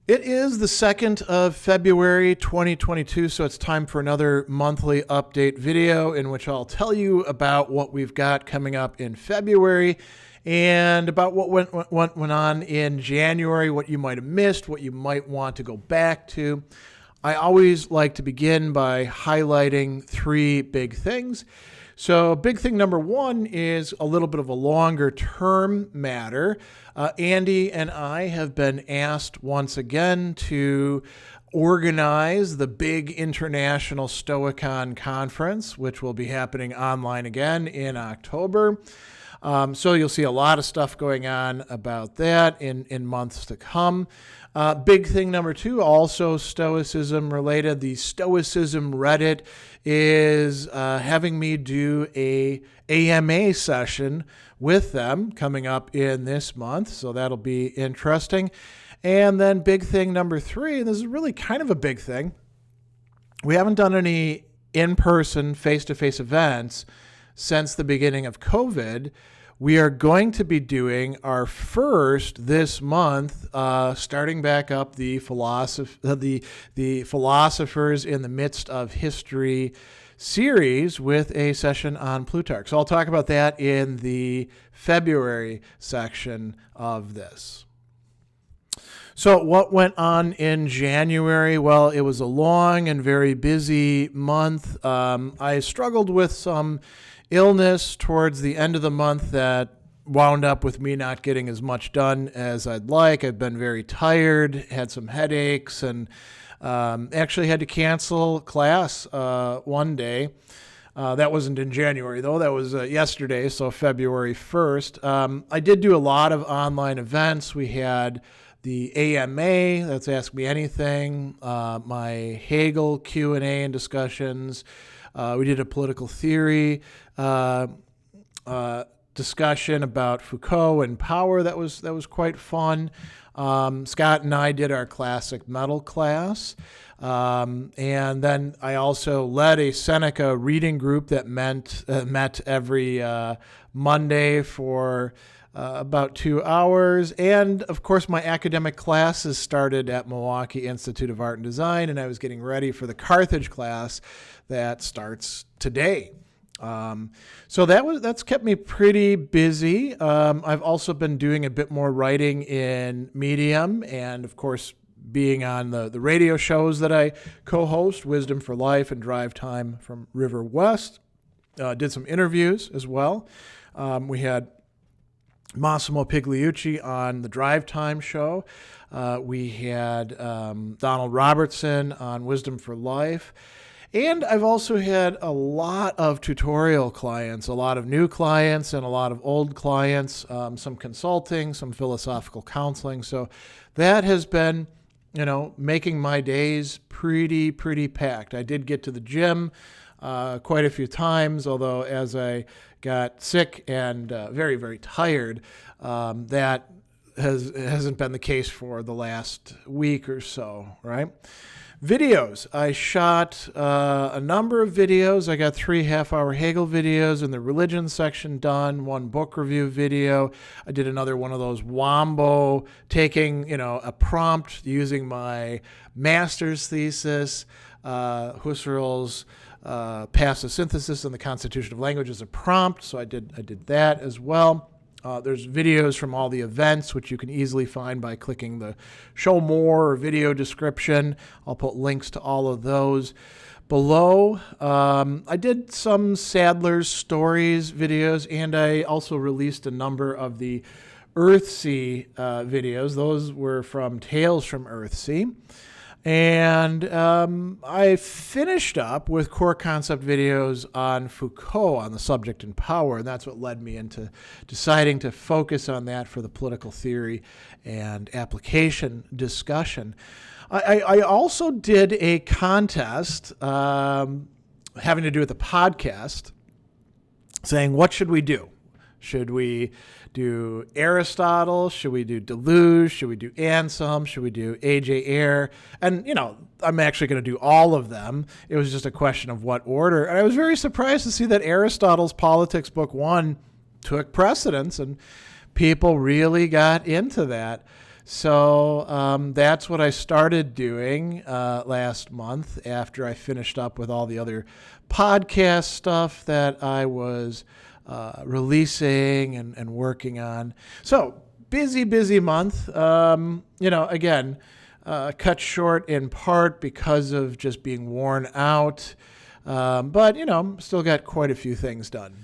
It is the 2nd of February, 2022, so it's time for another monthly update video in which I'll tell you about what we've got coming up in February and about what went on in January, what you might have missed, what you might want to go back to. I always like to begin by highlighting three big things. So big thing number one is a little bit of a longer term matter. Andy and I have been asked once again to organize the big international Stoicon conference, which will be happening online again in October. So you'll see a lot of stuff going on about that in months to come. Big thing number two, also Stoicism related. The Stoicism Reddit is having me do a AMA session with them coming up in this month. So that'll be interesting. And then big thing number three, and this is really kind of a big thing. We haven't done any in-person, face-to-face events since the beginning of COVID. We are going to be doing our first this month, starting back up the Philosophers in the Midst of History series with a session on Plutarch. So I'll talk about that in the February section of this. So what went on in January? Well, it was a long and very busy month. I struggled with some illness towards the end of the month that wound up with me not getting as much done as I'd like. I've been very tired, had some headaches, and actually had to cancel class one day. That wasn't in January, though. That was yesterday, so February 1st. I did do a lot of online events. We had the AMA, that's Ask Me Anything, my Hegel Q&A and discussions. We did a political theory discussion about Foucault and power. That was quite fun. Scott and I did our classic metal class. And then I also led a Seneca reading group that met every Monday for about 2 hours. And of course, my academic classes started at Milwaukee Institute of Art and Design, and I was getting ready for the Carthage class that starts today. So that's kept me pretty busy. I've also been doing a bit more writing in Medium, and of course, being on the radio shows that I co-host, Wisdom for Life and Drive Time from River West. Did some interviews as well. We had Massimo Pigliucci on the Drive Time show. We had Donald Robertson on Wisdom for Life. And I've also had a lot of tutorial clients, a lot of new clients and a lot of old clients, some consulting, some philosophical counseling. So that has been, making my days pretty packed. I did get to the gym quite a few times, although as I got sick and very, very tired, that hasn't been the case for the last week or so, right? Videos. I shot a number of videos. I got 3 half-hour Hegel videos in the religion section done, 1 book review video. I did another one of those Wombo, taking, a prompt using my master's thesis, Husserl's passive synthesis and the Constitution of Language as a prompt. So I did that as well. There's videos from all the events, which you can easily find by clicking the show more or video description. I'll put links to all of those below. I did some Sadler's stories videos, and I also released a number of the Earthsea videos. Those were from Tales from Earthsea. And I finished up with core concept videos on Foucault on the subject and power, and that's what led me into deciding to focus on that for the political theory and application discussion. I also did a contest having to do with the podcast, saying, what should we do? Should we do Aristotle? Should we do Deleuze? Should we do Anselm? Should we do A.J. Ayer? And, I'm actually going to do all of them. It was just a question of what order. And I was very surprised to see that Aristotle's Politics Book 1 took precedence, and people really got into that. So that's what I started doing last month after I finished up with all the other podcast stuff that I was releasing and working on. So busy month. Again, cut short in part because of just being worn out. But still got quite a few things done.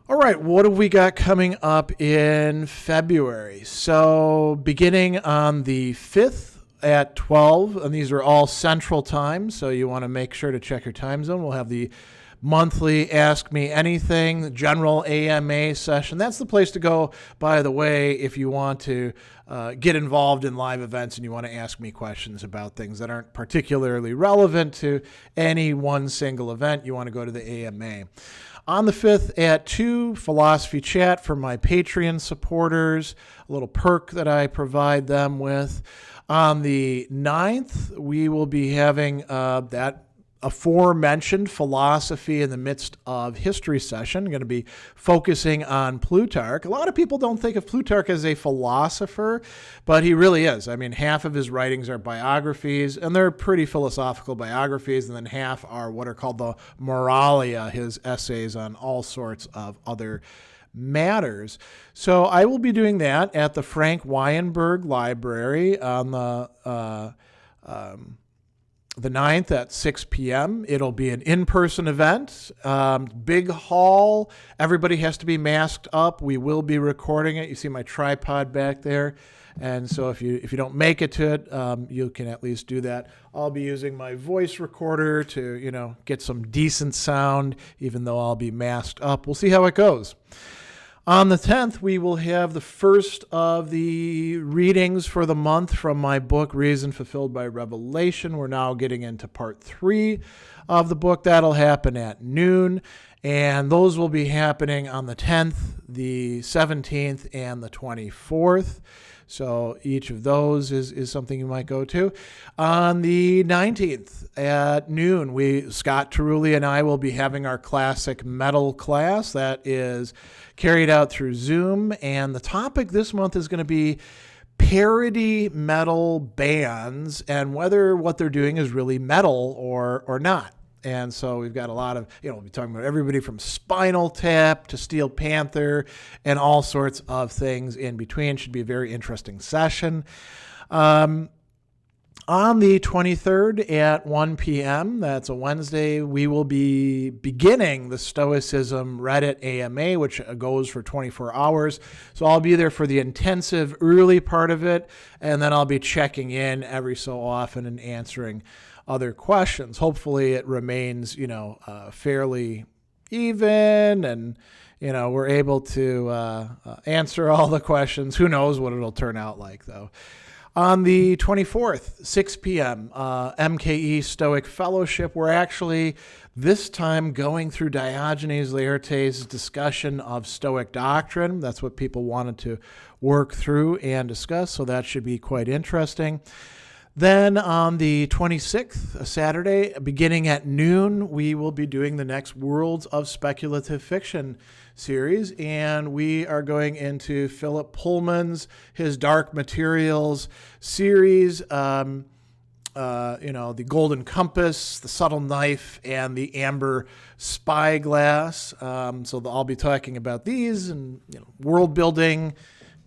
All right, what have we got coming up in February? So beginning on the 5th at 12, and these are all Central Time, so you want to make sure to check your time zone. We'll have the monthly Ask Me Anything, general AMA session. That's the place to go, by the way, if you want to get involved in live events and you want to ask me questions about things that aren't particularly relevant to any one single event. You want to go to the AMA. On the 5th at 2, Philosophy Chat for my Patreon supporters, a little perk that I provide them with. On the 9th, we will be having that aforementioned philosophy in the midst of history session. I'm going to be focusing on Plutarch. A lot of people don't think of Plutarch as a philosopher, but he really is. I mean, half of his writings are biographies, and they're pretty philosophical biographies, and then half are what are called the Moralia, his essays on all sorts of other matters. So I will be doing that at the Frank Weyenberg Library on the 9th at 6 p.m. It'll be an in-person event, big hall. Everybody has to be masked up. We will be recording it. You see my tripod back there. And so if you don't make it to it, you can at least do that. I'll be using my voice recorder to, get some decent sound, even though I'll be masked up. We'll see how it goes. On the 10th, we will have the first of the readings for the month from my book, Reason Fulfilled by Revelation. We're now getting into part 3 of the book. That'll happen at noon, and those will be happening on the 10th, the 17th, and the 24th. So each of those is something you might go to. On the 19th at noon, Scott Terulli and I will be having our classic metal class that is carried out through Zoom. And the topic this month is going to be parody metal bands and whether what they're doing is really metal or not. And so we've got a lot of, we'll be talking about everybody from Spinal Tap to Steel Panther and all sorts of things in between. Should be a very interesting session. On the 23rd at 1 p.m., that's a Wednesday, we will be beginning the Stoicism Reddit AMA, which goes for 24 hours. So I'll be there for the intensive early part of it, and then I'll be checking in every so often and answering other questions. Hopefully it remains, fairly even and, we're able to answer all the questions. Who knows what it'll turn out like, though. On the 24th, 6 p.m., MKE Stoic Fellowship, we're actually this time going through Diogenes Laertes' discussion of Stoic doctrine. That's what people wanted to work through and discuss, so that should be quite interesting. Then on the 26th, Saturday, beginning at noon, we will be doing the next Worlds of Speculative Fiction series, and we are going into Philip Pullman's, his Dark Materials series, the Golden Compass, the Subtle Knife, and the Amber Spyglass. So I'll be talking about these and world building,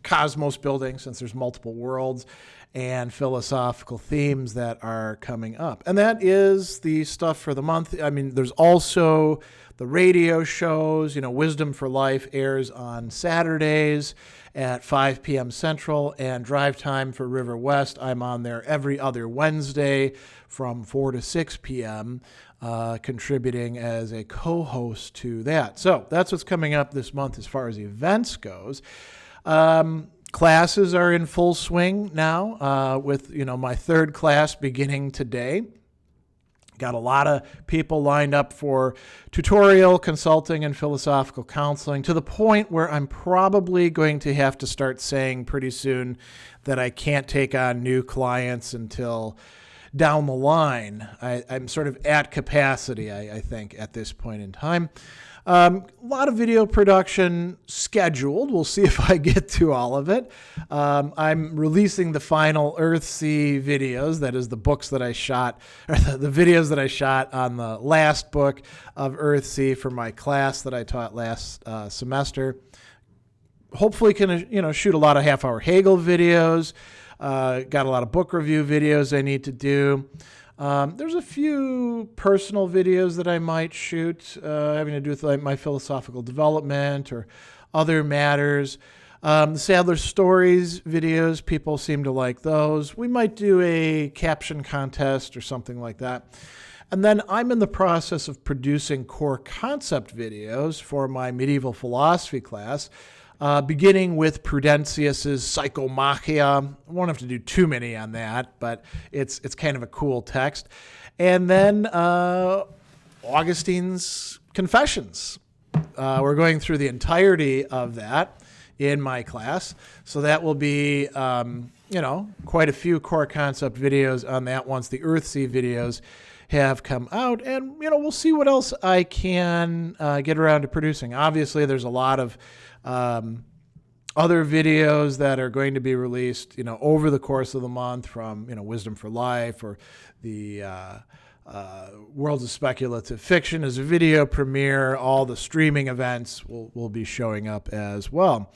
cosmos building, since there's multiple worlds, and philosophical themes that are coming up. And that is the stuff for the month. I mean, there's also the radio shows. Wisdom for Life airs on Saturdays at 5 p.m. Central, and Drive Time for River West, I'm on there every other Wednesday from 4 to 6 p.m., contributing as a co-host to that. So that's what's coming up this month as far as events goes. Classes are in full swing now, with my third class beginning today. Got a lot of people lined up for tutorial, consulting, and philosophical counseling, to the point where I'm probably going to have to start saying pretty soon that I can't take on new clients until down the line. I'm sort of at capacity, I think, at this point in time. A lot of video production scheduled. We'll see if I get to all of it. I'm releasing the final Earthsea videos. That is the books that I shot, or the videos that I shot on the last book of Earthsea for my class that I taught last semester. Hopefully can, shoot a lot of half-hour Hegel videos. Got a lot of book review videos I need to do. There's a few personal videos that I might shoot having to do with like my philosophical development or other matters. The Sadler stories videos, people seem to like those. We might do a caption contest or something like that. And then I'm in the process of producing core concept videos for my medieval philosophy class. Beginning with Prudentius's Psychomachia. I won't have to do too many on that, but it's kind of a cool text. And then Augustine's Confessions. We're going through the entirety of that in my class. So that will be, quite a few core concept videos on that once the Earthsea videos have come out. And, we'll see what else I can get around to producing. Obviously, there's a lot of other videos that are going to be released, over the course of the month from, Wisdom for Life or the Worlds of Speculative Fiction as a video premiere. All the streaming events will be showing up as well.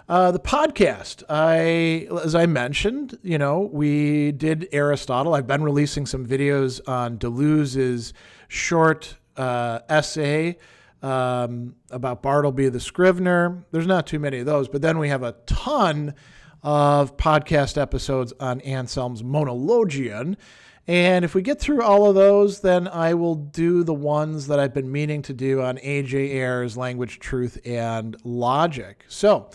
The podcast, as I mentioned, we did Aristotle. I've been releasing some videos on Deleuze's short essay about Bartleby the Scrivener. There's not too many of those, but then we have a ton of podcast episodes on Anselm's Monologion. And if we get through all of those, then I will do the ones that I've been meaning to do on A.J. Ayer's Language, Truth, and Logic. So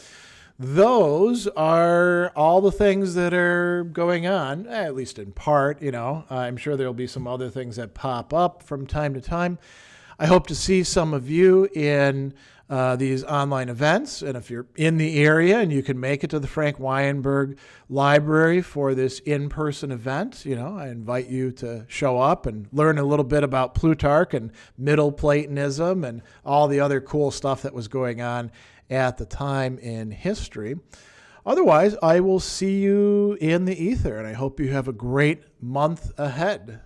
those are all the things that are going on, at least in part. I'm sure there'll be some other things that pop up from time to time. I hope to see some of you in these online events. And if you're in the area and you can make it to the Frank Weyenberg Library for this in-person event, I invite you to show up and learn a little bit about Plutarch and Middle Platonism and all the other cool stuff that was going on at the time in history. Otherwise, I will see you in the ether, and I hope you have a great month ahead.